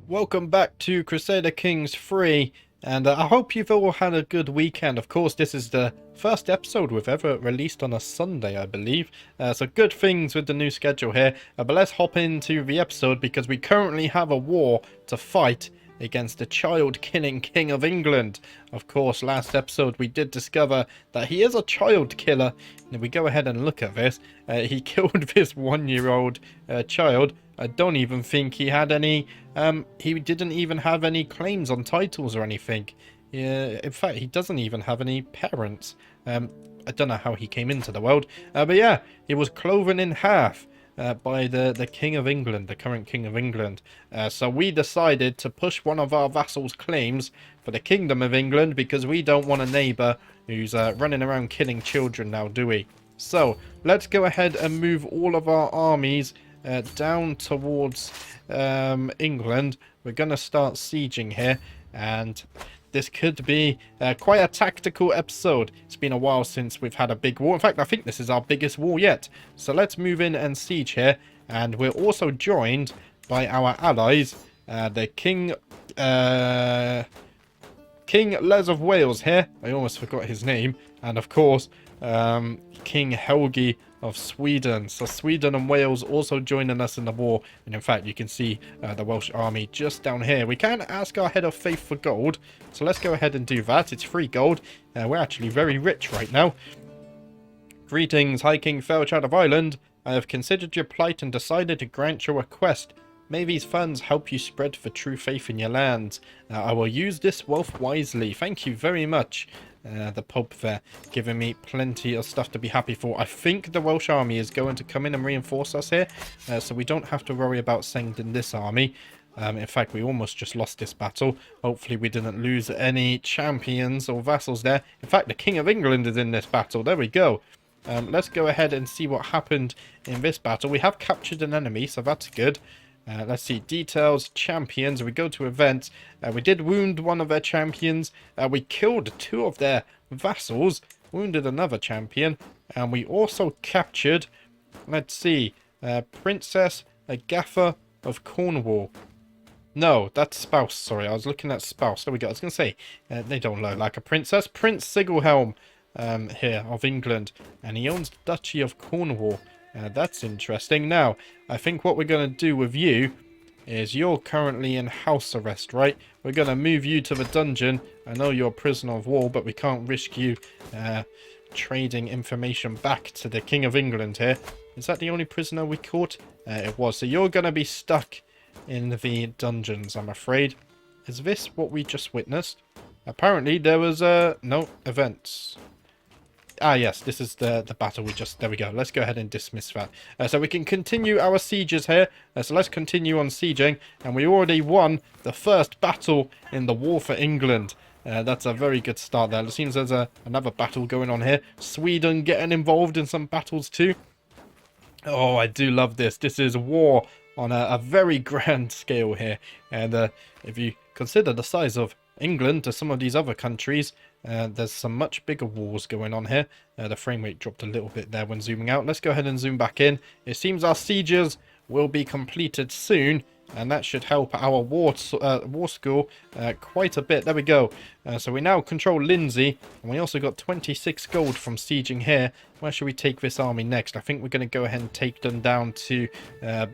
Welcome back to Crusader Kings 3, and I hope you've all had a good weekend. Of course, this is the first episode we've ever released on a Sunday, I believe. So good things with the new schedule here. But let's hop into the episode because we currently have a war to fight against the child-killing King of England. Of course, last episode we did discover that he is a child killer. And if we go ahead and look at this, he killed this one-year-old child. I don't even think he had any, he didn't even have any claims on titles or anything. In fact, he doesn't even have any parents. I don't know how he came into the world. But yeah, he was cloven in half by the King of England, the current King of England. So we decided to push one of our vassals' claims for the Kingdom of England because we don't want a neighbour who's running around killing children now, do we? So let's go ahead and move all of our armies down towards England. We're going to start sieging here, and this could be quite a tactical episode. It's been a while since we've had a big war. In fact, I think this is our biggest war yet. So let's move in and siege here, and we're also joined by our allies, the King Les of Wales here. I almost forgot his name. And of course, King Helgi of Sweden. So Sweden and Wales also joining us in the war. And in fact, you can see the Welsh army just down here. We can ask our head of faith for gold. So let's go ahead and do that. It's free gold. We're actually very rich right now. Greetings, High King Fairchild of Ireland. I have considered your plight and decided to grant your request. May these funds help you spread the true faith in your lands. I will use this wealth wisely. Thank you very much. The Pope there giving me plenty of stuff to be happy for. I think the Welsh army is going to come in and reinforce us here, so we don't have to worry about sending this army. In fact, we almost just lost this battle. Hopefully we didn't lose any champions or vassals there. In fact, the King of England is in this battle. There we go. Let's go ahead and see what happened in this battle. We have captured an enemy, so that's good. Let's see, details, champions. We go to events. We did wound one of their champions. We killed two of their vassals, wounded another champion, and we also captured, let's see, Princess Agatha of Cornwall. No, that's spouse. Sorry, I was looking at spouse. There we go. I was going to say, they don't look like a princess. Prince Sigelhelm here of England, and he owns the Duchy of Cornwall. That's interesting. Now, I think what we're going to do with you is you're currently in house arrest, right? We're going to move you to the dungeon. I know you're a prisoner of war, but we can't risk you trading information back to the King of England here. Is that the only prisoner we caught? It was. So you're going to be stuck in the dungeons, I'm afraid. Is this what we just witnessed? Apparently there was no events. Ah, yes, this is the battle we just... There we go. Let's go ahead and dismiss that. So we can continue our sieges here. So let's continue on sieging. And we already won the first battle in the war for England. That's a very good start there. It seems there's another battle going on here. Sweden getting involved in some battles too. Oh, I do love this. This is war on a very grand scale here. And if you consider the size of England to some of these other countries, there's some much bigger wars going on here. The frame rate dropped a little bit there when zooming out. Let's go ahead and zoom back in. It seems our sieges will be completed soon, and that should help our war school quite a bit. There we go. So we now control Lindsay, and we also got 26 gold from sieging here. Where should we take this army next? I think we're going to go ahead and take them down to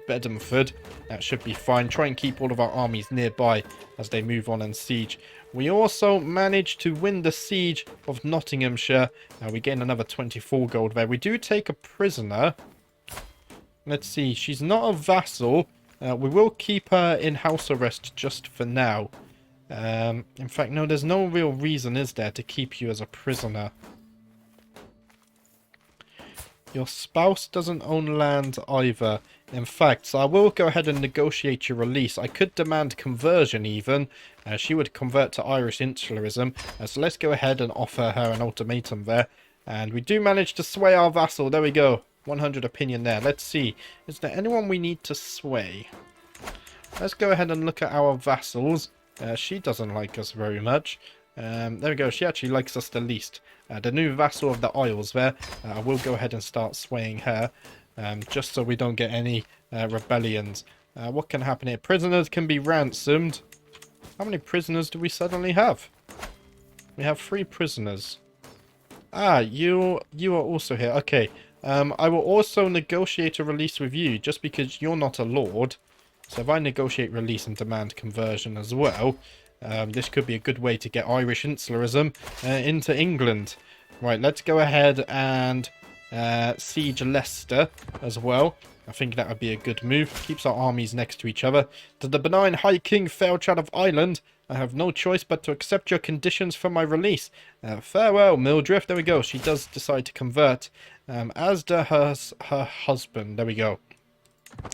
Bedford. That should be fine. Try and keep all of our armies nearby as they move on and siege. We also managed to win the siege of Nottinghamshire. We gain another 24 gold there. We do take a prisoner. Let's see. She's not a vassal. We will keep her in house arrest just for now. In fact, no, there's no real reason, is there, to keep you as a prisoner? Your spouse doesn't own land either. In fact, so I will go ahead and negotiate your release. I could demand conversion even. She would convert to Irish insularism. So let's go ahead and offer her an ultimatum there. And we do manage to sway our vassal. There we go. 100 opinion there. Let's see. Is there anyone we need to sway? Let's go ahead and look at our vassals. She doesn't like us very much. There we go. She actually likes us the least. The new vassal of the Isles there. I will go ahead and start swaying her. Just so we don't get any rebellions. What can happen here? Prisoners can be ransomed. How many prisoners do we suddenly have? We have 3 prisoners. Ah, you are also here. Okay. I will also negotiate a release with you, just because you're not a lord. So if I negotiate release and demand conversion as well, this could be a good way to get Irish insularism into England. Right, let's go ahead and siege Leicester as well. I think that would be a good move. Keeps our armies next to each other. To the benign High King Fairchild of Ireland, I have no choice but to accept your conditions for my release. Farewell, Mildred. There we go. She does decide to convert. As does her husband. There we go.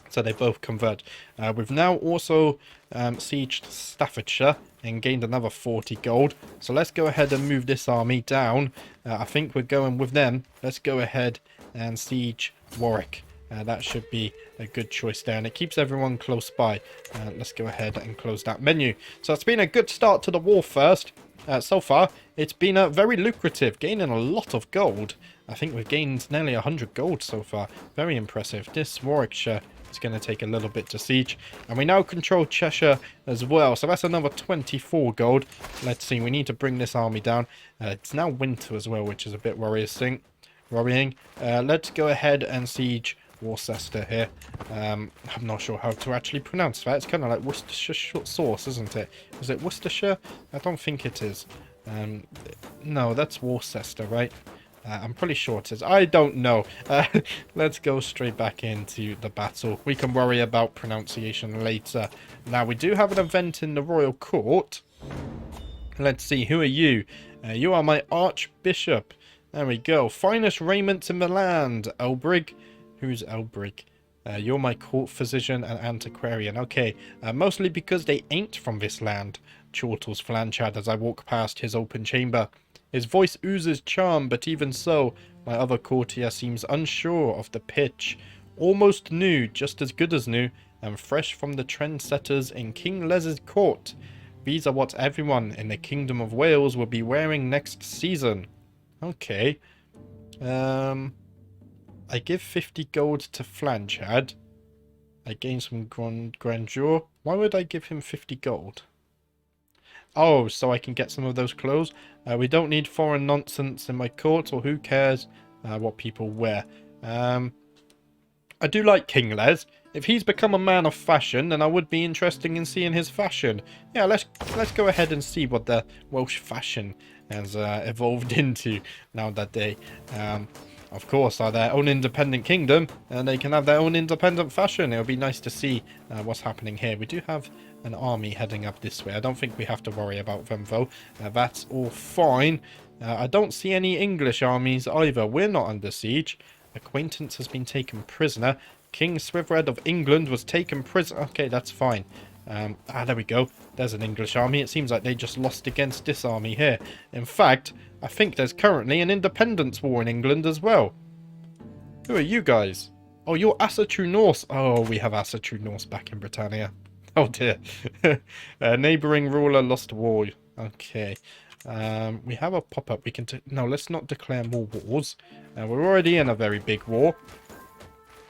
So they both convert. We've now also sieged Staffordshire and gained another 40 gold. So let's go ahead and move this army down. I think we're going with them. Let's go ahead and siege Warwick. That should be a good choice there, and it keeps everyone close by. Let's go ahead and close that menu. So it's been a good start to the war first. So far, it's been very lucrative, gaining a lot of gold. I think we've gained nearly 100 gold so far. Very impressive. This Warwickshire is going to take a little bit to siege. And we now control Cheshire as well. So that's another 24 gold. Let's see, we need to bring this army down. It's now winter as well, which is a bit worrying. Let's go ahead and siege Worcester here. I'm not sure how to actually pronounce that. It's kind of like Worcestershire sauce, isn't it? Is it Worcestershire? I don't think it is. No, that's Worcester, right? I'm pretty sure it is. I don't know. Let's go straight back into the battle. We can worry about pronunciation later. Now, we do have an event in the royal court. Let's see. Who are you? You are my archbishop. There we go. Finest raiment in the land, Elbrig. Who's Elbrig? You're my court physician and antiquarian. Okay, mostly because they ain't from this land, chortles Flanchad as I walk past his open chamber. His voice oozes charm, but even so, my other courtier seems unsure of the pitch. Almost new, just as good as new, and fresh from the trendsetters in King Les's court. These are what everyone in the Kingdom of Wales will be wearing next season. Okay. I give 50 gold to Flanchad. I gain some grandeur. Why would I give him 50 gold? Oh, so I can get some of those clothes. We don't need foreign nonsense in my court, or who cares what people wear. I do like King Les. If he's become a man of fashion, then I would be interested in seeing his fashion. Yeah, let's go ahead and see what the Welsh fashion has evolved into now that they... of course, are their own independent kingdom, and they can have their own independent fashion. It would be nice to see what's happening here. We do have an army heading up this way. I don't think we have to worry about them, though. That's all fine. I don't see any English armies either. We're not under siege. Acquaintance has been taken prisoner. King Swithred of England was taken prisoner. Okay, that's fine. There we go. There's an English army. It seems like they just lost against this army here. In fact, I think there's currently an independence war in England as well. Who are you guys? Oh, you're Asatru Norse. Oh, we have Asatru Norse back in Britannia. Oh dear. Neighbouring ruler lost war. Okay. We have a pop-up. We can... No, let's not declare more wars. We're already in a very big war,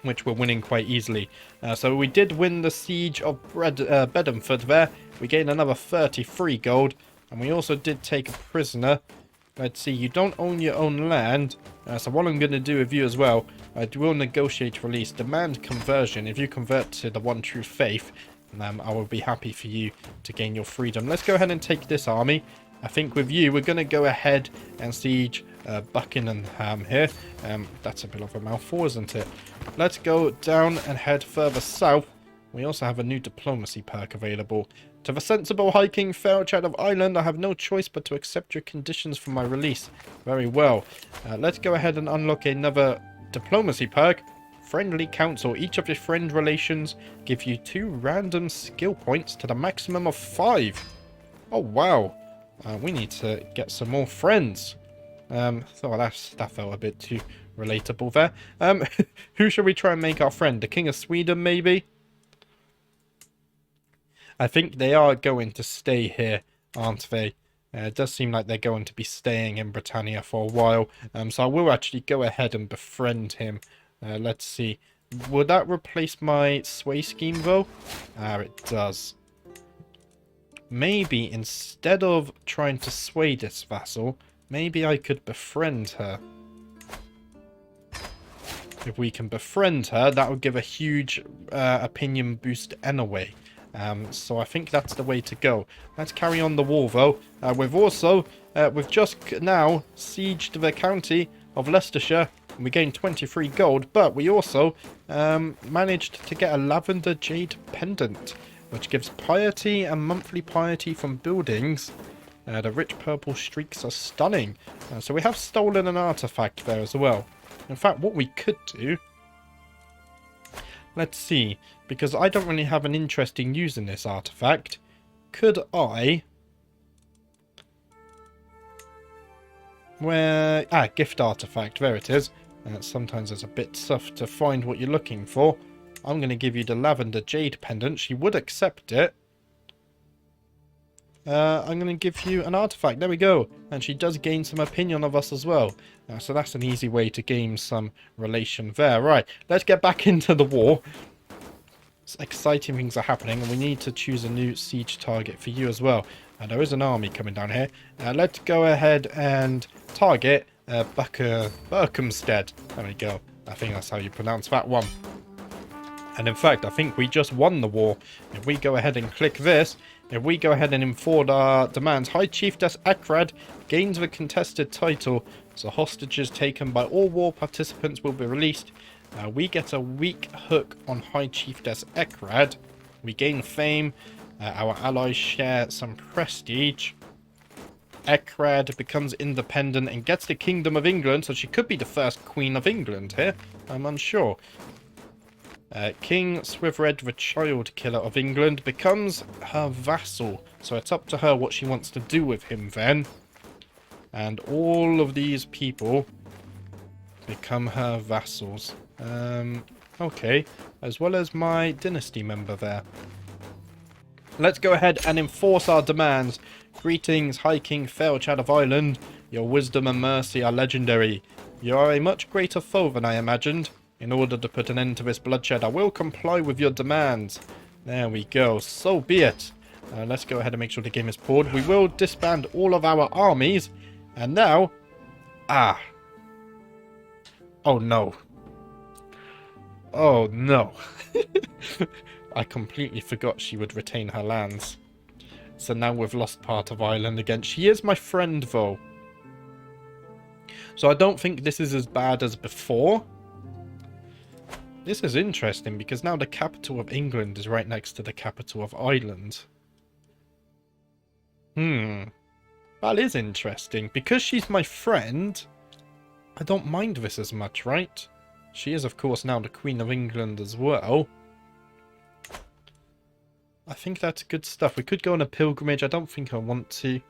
which we're winning quite easily. So we did win the siege of Bedford there. We gained another 33 gold. And we also did take a prisoner. Let's see, you don't own your own land. So what I'm going to do with you as well, I will negotiate release. Demand conversion. If you convert to the one true faith, I will be happy for you to gain your freedom. Let's go ahead and take this army. I think with you, we're going to go ahead and siege Buckingham here. That's a bit of a mouthful, isn't it? Let's go down and head further south. We also have a new diplomacy perk available. To the sensible High King Fairchild of Ireland, I have no choice but to accept your conditions for my release. Very well. Let's go ahead and unlock another diplomacy perk. Friendly council. Each of your friend relations give you 2 random skill points to the maximum of 5. Oh, wow. We need to get some more friends. So that felt a bit too relatable there. Who should we try and make our friend? The King of Sweden, maybe? I think they are going to stay here, aren't they? It does seem like they're going to be staying in Britannia for a while. So I will actually go ahead and befriend him. Let's see. Would that replace my sway scheme, though? Ah, it does. Maybe instead of trying to sway this vassal, maybe I could befriend her. If we can befriend her, that would give a huge opinion boost anyway. So I think that's the way to go. Let's carry on the war, though. We've just now sieged the county of Leicestershire. And we gained 23 gold, but we also managed to get a lavender jade pendant, which gives piety and monthly piety from buildings. The rich purple streaks are stunning. So we have stolen an artifact there as well. In fact, what we could do... Let's see, because I don't really have an interest in using this artifact. Could I... gift artifact, there it is. Sometimes it's a bit tough to find what you're looking for. I'm going to give you the lavender jade pendant. She would accept it. I'm going to give you an artifact. There we go. And she does gain some opinion of us as well. So that's an easy way to gain some relation there. Right, let's get back into the war. Exciting things are happening, and we need to choose a new siege target for you as well. There is an army coming down here. Let's go ahead and target Berkhamsted. There we go. I think that's how you pronounce that one. And in fact, I think we just won the war. If we go ahead and click this, if we go ahead and enforce our demands, High Chiefess Ekrad gains the contested title. So hostages taken by all war participants will be released. We get a weak hook on High Chiefess Ekrad. We gain fame. Our allies share some prestige. Ekrad becomes independent and gets the Kingdom of England. So she could be the first Queen of England here. I'm unsure. King Swithred, the Child Killer of England, becomes her vassal. So it's up to her what she wants to do with him then. And all of these people become her vassals. Okay. As well as my dynasty member there. Let's go ahead and enforce our demands. Greetings, High King Fairchad of Ireland. Your wisdom and mercy are legendary. You are a much greater foe than I imagined. In order to put an end to this bloodshed, I will comply with your demands. There we go. So be it. Let's go ahead and make sure the game is poured. We will disband all of our armies. And now... Oh, no. Oh, no. I completely forgot she would retain her lands. So now we've lost part of Ireland again. She is my friend, though. So I don't think this is as bad as before. This is interesting because now the capital of England is right next to the capital of Ireland. That is interesting. Because she's my friend, I don't mind this as much, right? She is, of course, now the Queen of England as well. I think that's good stuff. We could go on a pilgrimage. I don't think I want to.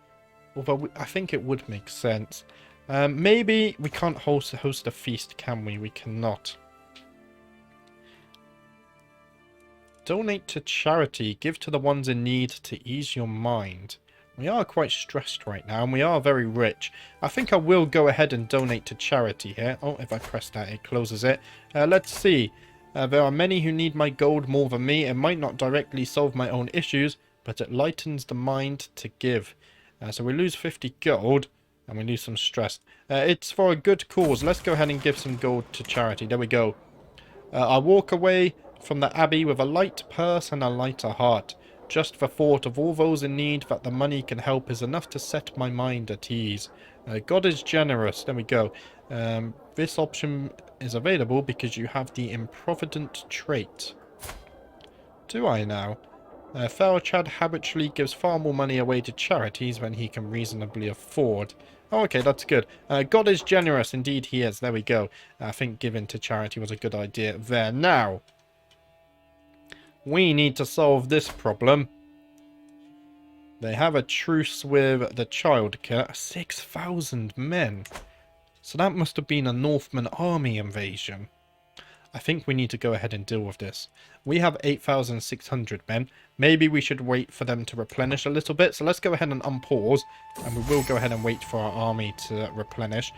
Although I think it would make sense. Maybe we can't host a feast, can we? We cannot. Donate to charity. Give to the ones in need to ease your mind. We are quite stressed right now, and we are very rich. I think I will go ahead and donate to charity here. Oh, if I press that, it closes it. Let's see. There are many who need my gold more than me. It might not directly solve my own issues, but it lightens the mind to give. So we lose 50 gold, and we lose some stress. It's for a good cause. Let's go ahead and give some gold to charity. There we go. I walk away from the abbey with a light purse and a lighter heart. Just the thought of all those in need that the money can help is enough to set my mind at ease. God is generous. There we go. This option is available because you have the improvident trait. Do I now? Fairchad habitually gives far more money away to charities than he can reasonably afford. Oh, okay, that's good. God is generous. Indeed he is. There we go. I think giving to charity was a good idea there. Now, we need to solve this problem. They have a truce with the Child Killer. 6,000 men. So that must have been a Northman army invasion. I think we need to go ahead and deal with this. We have 8,600 men. Maybe we should wait for them to replenish a little bit. So let's go ahead and unpause. And we will go ahead and wait for our army to replenish.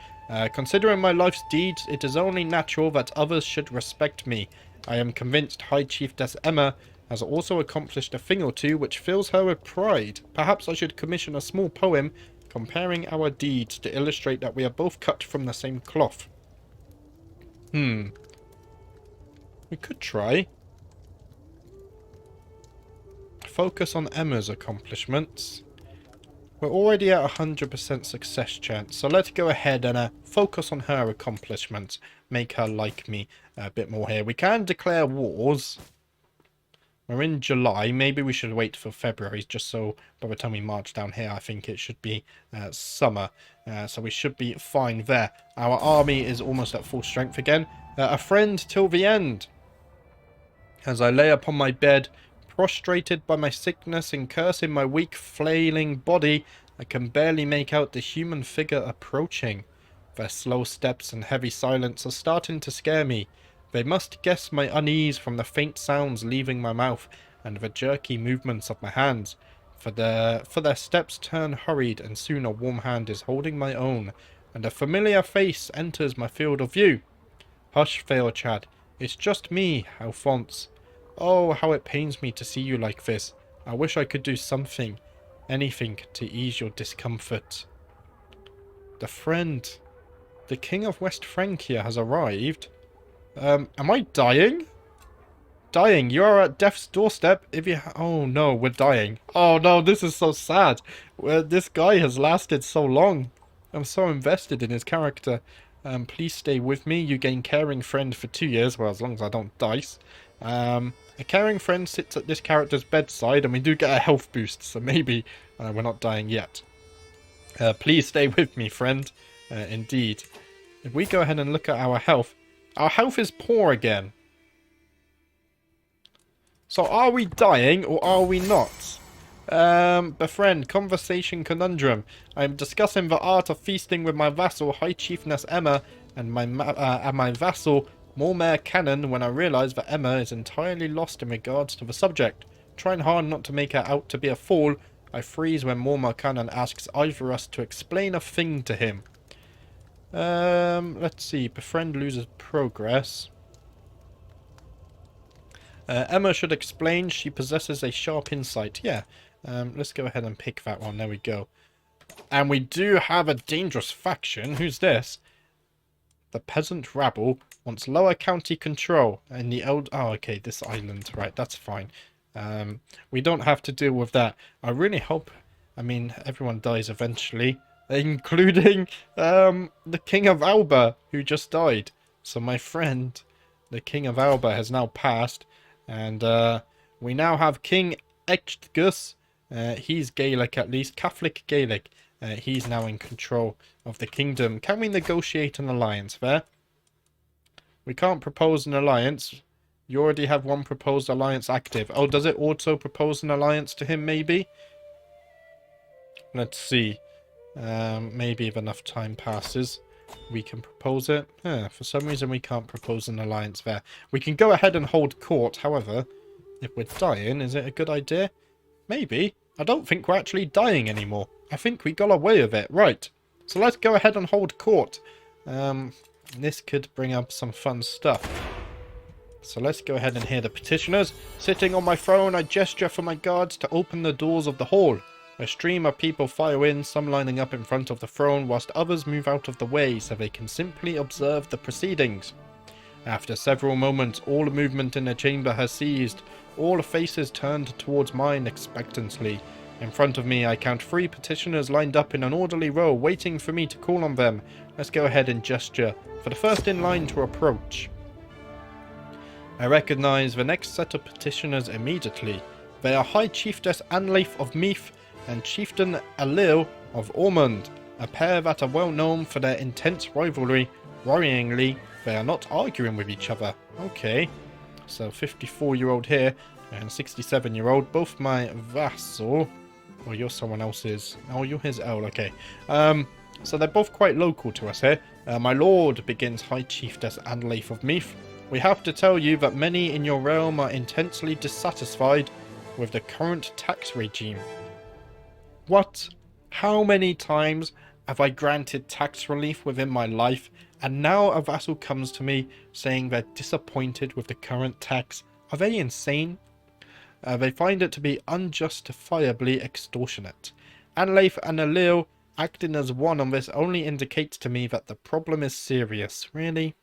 Considering my life's deeds, it is only natural that others should respect me. I am convinced High Chiefess Emma has also accomplished a thing or two which fills her with pride. Perhaps I should commission a small poem comparing our deeds to illustrate that we are both cut from the same cloth. We could try. Focus on Emma's accomplishments. We're already at 100% success chance, so let's go ahead and focus on her accomplishments. Make her like me a bit more here. We can declare wars. We're in July. Maybe we should wait for February, just so by the time we march down here, I think it should be summer. So we should be fine there. Our army is almost at full strength again. A friend till the end. As I lay upon my bed, prostrated by my sickness and cursing my weak, flailing body, I can barely make out the human figure approaching. Their slow steps and heavy silence are starting to scare me. They must guess my unease from the faint sounds leaving my mouth and the jerky movements of my hands. For their steps turn hurried, and soon a warm hand is holding my own, and a familiar face enters my field of view. Hush, Theochad. It's just me, Alphonse. Oh, how it pains me to see you like this. I wish I could do something, anything, to ease your discomfort. The friend, the King of West Francia, has arrived. Am I dying? Dying, you are at death's doorstep. If you oh no, we're dying. Oh no, this is so sad. This guy has lasted so long. I'm so invested in his character. Please stay with me. You gain caring friend for 2 years. Well, as long as I don't dice. A caring friend sits at this character's bedside, and we do get a health boost, so maybe we're not dying yet. Please stay with me, friend. Indeed. If we go ahead and look at our health is poor again. So are we dying, or are we not? Befriend, conversation conundrum. I am discussing the art of feasting with my vassal, High Chiefess Emma, and my vassal, Mormare Cannon, when I realise that Emma is entirely lost in regards to the subject. Trying hard not to make her out to be a fool, I freeze when Mormare Cannon asks either of us to explain a thing to him. Let's see. Befriend loses progress. Emma should explain. She possesses a sharp insight. Yeah. Let's go ahead and pick that one. There we go. And we do have a dangerous faction. Who's this? The peasant rabble wants lower county control. And the old... Oh, okay. This island. Right. That's fine. We don't have to deal with that. I really hope... I mean, everyone dies eventually. Including the King of Alba, who just died. So my friend, the King of Alba, has now passed. And we now have King Echtgus. He's Gaelic, at least. Catholic Gaelic. He's now in control of the kingdom. Can we negotiate an alliance there? We can't propose an alliance. You already have one proposed alliance active. Oh, does it also propose an alliance to him, maybe? Let's see. Maybe if enough time passes, we can propose it. For some reason, we can't propose an alliance there. We can go ahead and hold court. However, if we're dying, is it a good idea? Maybe. I don't think we're actually dying anymore. I think we got away with it. Right. So let's go ahead and hold court. This could bring up some fun stuff. So let's go ahead and hear the petitioners. Sitting on my throne, I gesture for my guards to open the doors of the hall. A stream of people file in, some lining up in front of the throne, whilst others move out of the way so they can simply observe the proceedings. After several moments, all movement in the chamber has ceased. All faces turned towards mine expectantly. In front of me, I count 3 petitioners lined up in an orderly row, waiting for me to call on them. Let's go ahead and gesture for the first in line to approach. I recognize the next set of petitioners immediately. They are High Chiefess Anleif of Meath and Chieftain Alil of Ormond, a pair that are well known for their intense rivalry. Worryingly, they are not arguing with each other. Okay, so 54-year-old here and 67-year-old, both my vassal. Oh, you're someone else's. Oh, you're his owl. Okay. So they're both quite local to us here. My lord, begins High Chiefess Anleif of Meath. We have to tell you that many in your realm are intensely dissatisfied with the current tax regime. What? How many times have I granted tax relief within my life, and now a vassal comes to me saying they're disappointed with the current tax? Are they insane? They find it to be unjustifiably extortionate. Anleif and Alil acting as one on this only indicates to me that the problem is serious. Really?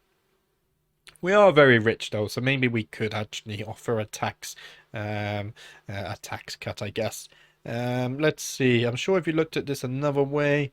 We are very rich though, so maybe we could actually offer a tax cut, I guess. Let's see. I'm sure if you looked at this another way,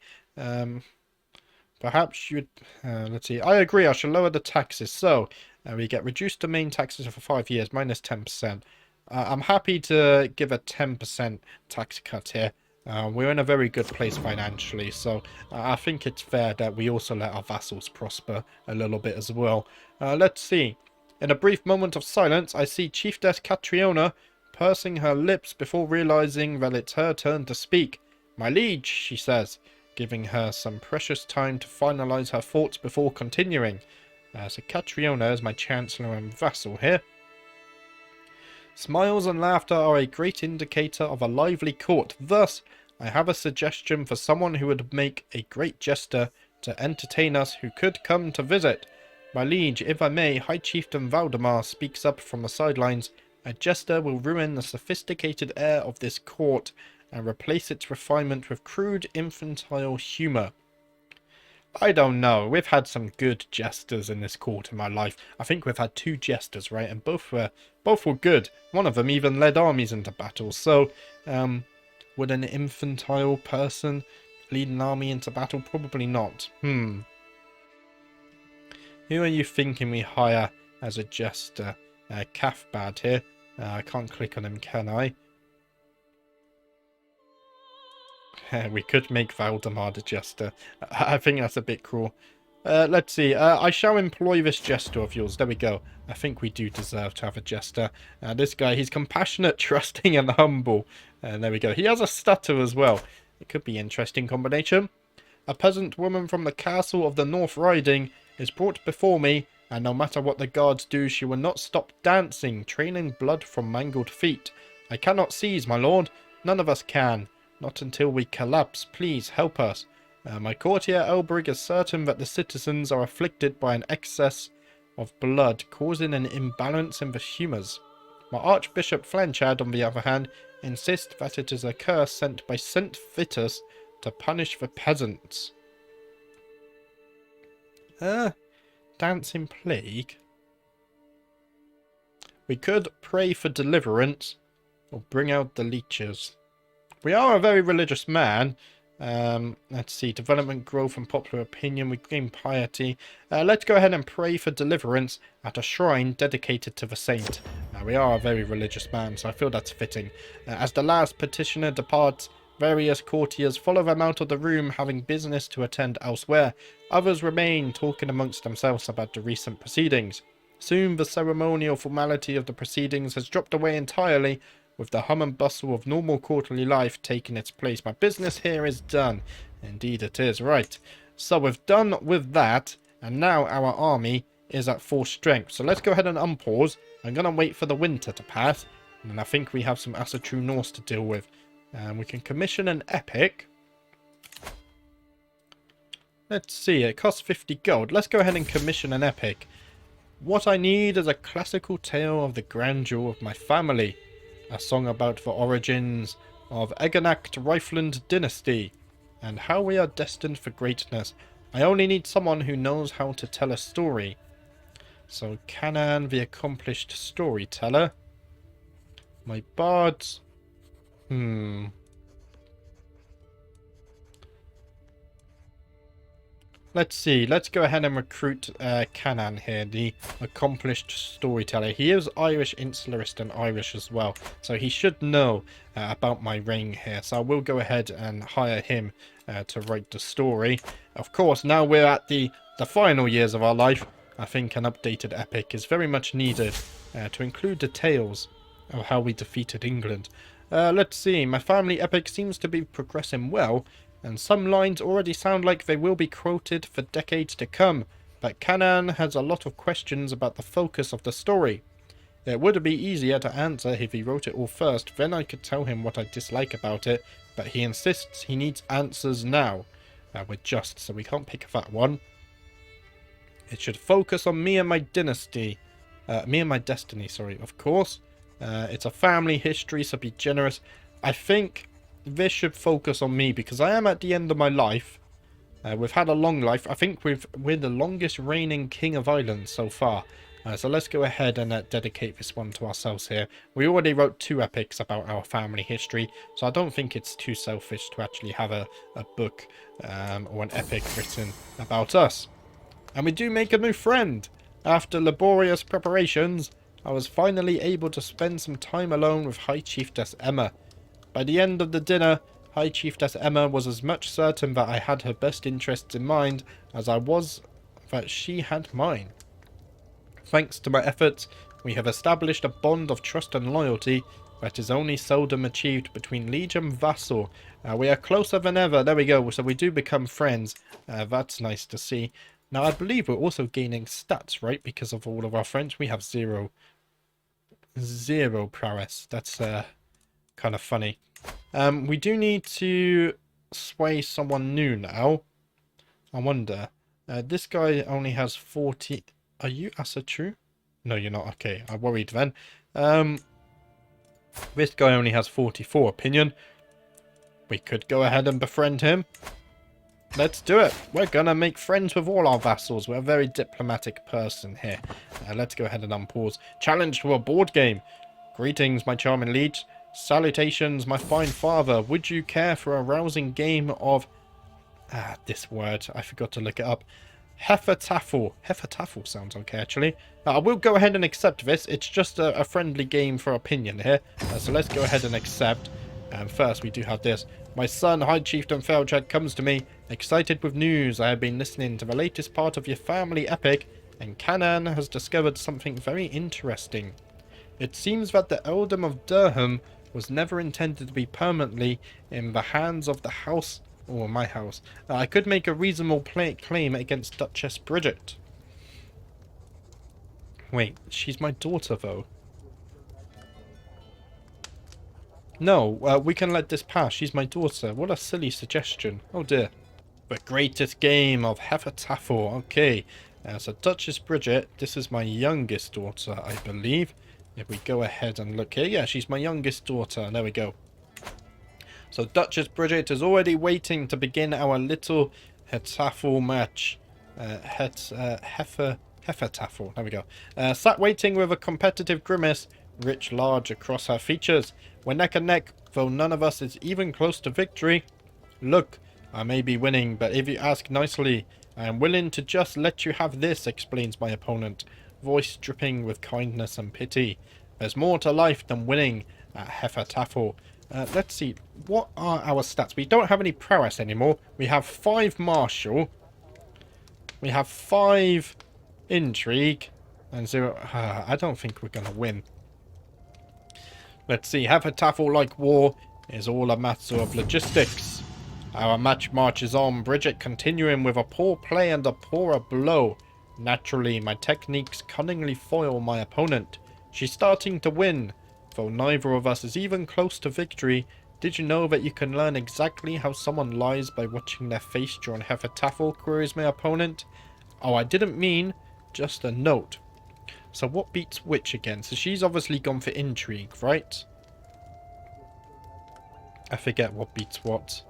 perhaps you'd. Let's see. I agree. I shall lower the taxes. So we get reduced domain taxes for 5 years, minus 10%. I'm happy to give a 10% tax cut here. We're in a very good place financially, so I think it's fair that we also let our vassals prosper a little bit as well. Let's see. In a brief moment of silence, I see Chiefess Catriona pursing her lips before realizing that it's her turn to speak. "My liege," she says, giving her some precious time to finalize her thoughts before continuing. So Catriona is my chancellor and vassal here. Smiles and laughter are a great indicator of a lively court. Thus, I have a suggestion for someone who would make a great jester to entertain us who could come to visit. My liege, if I may, High Chieftain Valdemar speaks up from the sidelines. A jester will ruin the sophisticated air of this court and replace its refinement with crude infantile humour. I don't know. We've had some good jesters in this court in my life. I think we've had 2 jesters, right? And both were good. One of them even led armies into battle. So, would an infantile person lead an army into battle? Probably not. Who are you thinking we hire as a jester? Cathbad here. I can't click on him, can I? We could make Valdemar the jester. I think that's a bit cruel. Let's see. I shall employ this jester of yours. There we go. I think we do deserve to have a jester. This guy, he's compassionate, trusting, and humble. There we go. He has a stutter as well. It could be an interesting combination. A peasant woman from the castle of the North Riding is brought before me, and no matter what the guards do, she will not stop dancing, trailing blood from mangled feet. I cannot seize, my lord. None of us can. Not until we collapse. Please help us. My courtier Elbrig is certain that the citizens are afflicted by an excess of blood, causing an imbalance in the humours. My Archbishop Flanchad, on the other hand, insists that it is a curse sent by Saint Vitus to punish the peasants. Dancing plague? We could pray for deliverance, or bring out the leeches. We are a very religious man. Let's see. Development, growth, and popular opinion. We gain piety. Let's go ahead and pray for deliverance at a shrine dedicated to the saint. We are a very religious man, so I feel that's fitting. As the last petitioner departs, various courtiers follow them out of the room, having business to attend elsewhere. Others remain, talking amongst themselves about the recent proceedings. Soon the ceremonial formality of the proceedings has dropped away entirely, with the hum and bustle of normal quarterly life taking its place. My business here is done. Indeed it is. Right. So we've done with that, and now our army is at full strength. So let's go ahead and unpause. I'm going to wait for the winter to pass, and then I think we have some Asatru Norse to deal with. We can commission an epic. Let's see. It costs 50 gold. Let's go ahead and commission an epic. What I need is a classical tale of the grandeur of my family. A song about the origins of Eganacht Rifland dynasty and how we are destined for greatness. I only need someone who knows how to tell a story. So Canaan, the accomplished storyteller. My bards. Let's see. Let's go ahead and recruit Canaan here, the accomplished storyteller. He is Irish insularist and Irish as well, so he should know about my reign here. So I will go ahead and hire him to write the story. Of course, now we're at the final years of our life. I think an updated epic is very much needed to include details of how we defeated England. Let's see. My family epic seems to be progressing well, and some lines already sound like they will be quoted for decades to come, but Canaan has a lot of questions about the focus of the story. It would be easier to answer if he wrote it all first, then I could tell him what I dislike about it, but he insists he needs answers now. We're just, so we can't pick that one. It should focus on me and my dynasty. Me and my destiny, sorry, of course. It's a family history, so be generous. I think this should focus on me because I am at the end of my life. We've had a long life. I think we're the longest reigning king of Ireland so far. So let's go ahead and dedicate this one to ourselves here. We already wrote 2 epics about our family history, so I don't think it's too selfish to actually have a book or an epic written about us. And we do make a new friend. After laborious preparations, I was finally able to spend some time alone with High Chiefess Emma. By the end of the dinner, High Chiefess Emma was as much certain that I had her best interests in mind as I was that she had mine. Thanks to my efforts, we have established a bond of trust and loyalty that is only seldom achieved between liege and vassal. We are closer than ever. There we go. So we do become friends. That's nice to see. Now, I believe we're also gaining stats, right? Because of all of our friends. We have zero prowess. That's kind of funny. We do need to sway someone new now. I wonder. This guy only has 40... Are you Asatru? No, you're not. Okay, I worried then. This guy only has 44 opinion. We could go ahead and befriend him. Let's do it. We're gonna make friends with all our vassals. We're a very diplomatic person here. Let's go ahead and unpause. Challenge to a board game. Greetings, my charming liege. Salutations, my fine father. Would you care for a rousing game of... this word. I forgot to look it up. Heffertaffel. Heffertaffel sounds okay, actually. I will go ahead and accept this. It's just a friendly game for opinion here. So let's go ahead and accept. First, we do have this. My son, High Chieftain Felchad, comes to me, excited with news. I have been listening to the latest part of your family epic, and Canaan has discovered something very interesting. It seems that the earldom of Durham was never intended to be permanently in the hands of the house... or my house. I could make a reasonable claim against Duchess Bridget. Wait, she's my daughter, though. No, we can let this pass. She's my daughter. What a silly suggestion. Oh, dear. The greatest game of Heffertaffel. Okay. So Duchess Bridget, this is my youngest daughter, I believe. If we go ahead and look here. Yeah, she's my youngest daughter. There we go. So Duchess Bridget is already waiting to begin our little Heffertaffel match. Heffertaffel. There we go. Sat waiting with a competitive grimace writ large across her features. We're neck and neck, though none of us is even close to victory. Look, I may be winning, but if you ask nicely, I am willing to just let you have this, explains my opponent, voice dripping with kindness and pity. There's more to life than winning at Heffertaffel. Let's see, what are our stats? We don't have any prowess anymore. We have 5 martial. We have 5 intrigue. And 0... I don't think we're going to win. Let's see, Heffertaffel-like war is all a matter of logistics. Our match marches on, Bridget continuing with a poor play and a poorer blow. Naturally, my techniques cunningly foil my opponent. She's starting to win. Though neither of us is even close to victory, did you know that you can learn exactly how someone lies by watching their face drawn Heffertaffel, queries my opponent. Oh, I didn't mean, just a note. So what beats which again? So she's obviously gone for intrigue, right? I forget what beats what.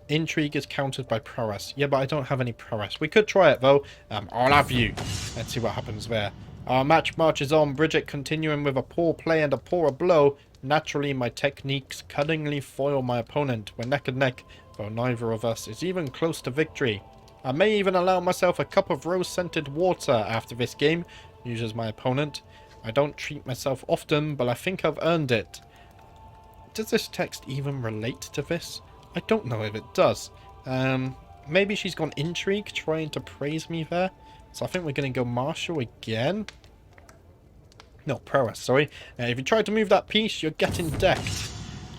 Intrigue is countered by prowess. Yeah, but I don't have any prowess. We could try it, though. I'll have you. Let's see what happens there. Our match marches on, Bridget continuing with a poor play and a poorer blow. Naturally, my techniques cunningly foil my opponent. We're neck and neck, though neither of us is even close to victory. I may even allow myself a cup of rose-scented water after this game, uses my opponent. I don't treat myself often, but I think I've earned it. Does this text even relate to this? I don't know if it does. Maybe she's gone intrigue, trying to praise me there. So I think we're going to go martial again. No, prowess, sorry. If you try to move that piece, you're getting decked.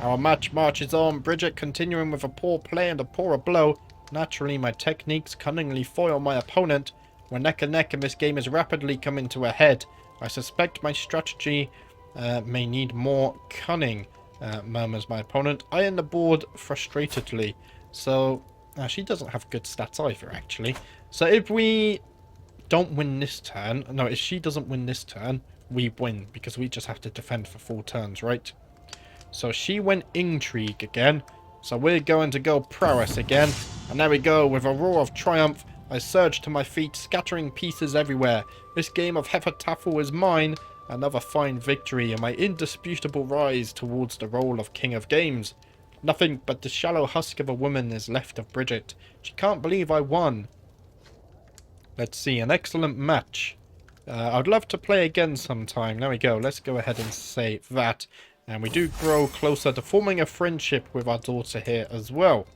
Our match marches on, Bridget continuing with a poor play and a poorer blow. Naturally, my techniques cunningly foil my opponent. We're neck and neck and this game is rapidly coming to a head. I suspect my strategy may need more cunning. murmurs my opponent, eyeing the board frustratedly. So, she doesn't have good stats either, actually. So if we don't win this turn, no, if she doesn't win this turn, we win, because we just have to defend for 4 turns, right? So she went intrigue again. So we're going to go prowess again. And there we go, with a roar of triumph, I surge to my feet, scattering pieces everywhere. This game of Heffertaffel is mine. Another fine victory and my indisputable rise towards the role of King of Games. Nothing but the shallow husk of a woman is left of Bridget. She can't believe I won. Let's see, an excellent match. I'd love to play again sometime. There we go. Let's go ahead and save that. And we do grow closer to forming a friendship with our daughter here as well.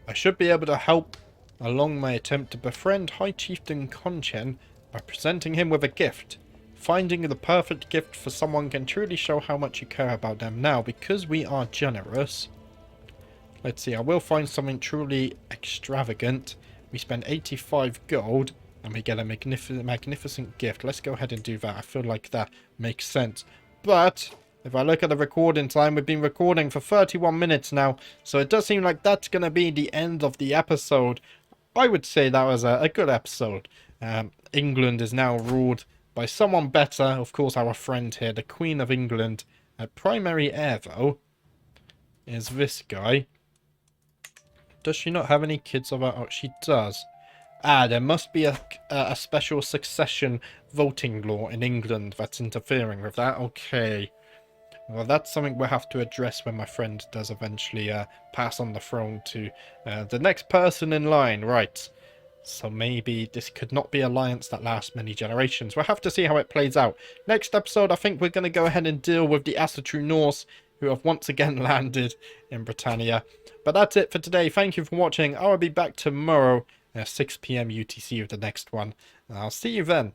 I should be able to help along my attempt to befriend High Chieftain Conchen by presenting him with a gift. Finding the perfect gift for someone can truly show how much you care about them. Now, because we are generous, let's see, I will find something truly extravagant. We spend 85 gold and we get a magnificent gift. Let's go ahead and do that. I feel like that makes sense. But if I look at the recording time, we've been recording for 31 minutes now. So it does seem like that's going to be the end of the episode. I would say that was a good episode. England is now ruled by someone better. Of course, our friend here, the Queen of England. Primary heir, though, is this guy. Does she not have any kids of her? Oh, she does. Ah, there must be a special succession voting law in England that's interfering with that. Okay. Well, that's something we'll have to address when my friend does eventually pass on the throne to the next person in line. Right. So maybe this could not be an alliance that lasts many generations. We'll have to see how it plays out. Next episode, I think we're going to go ahead and deal with the Asatru Norse, who have once again landed in Britannia. But that's it for today. Thank you for watching. I will be back tomorrow at 6 PM UTC with the next one. And I'll see you then.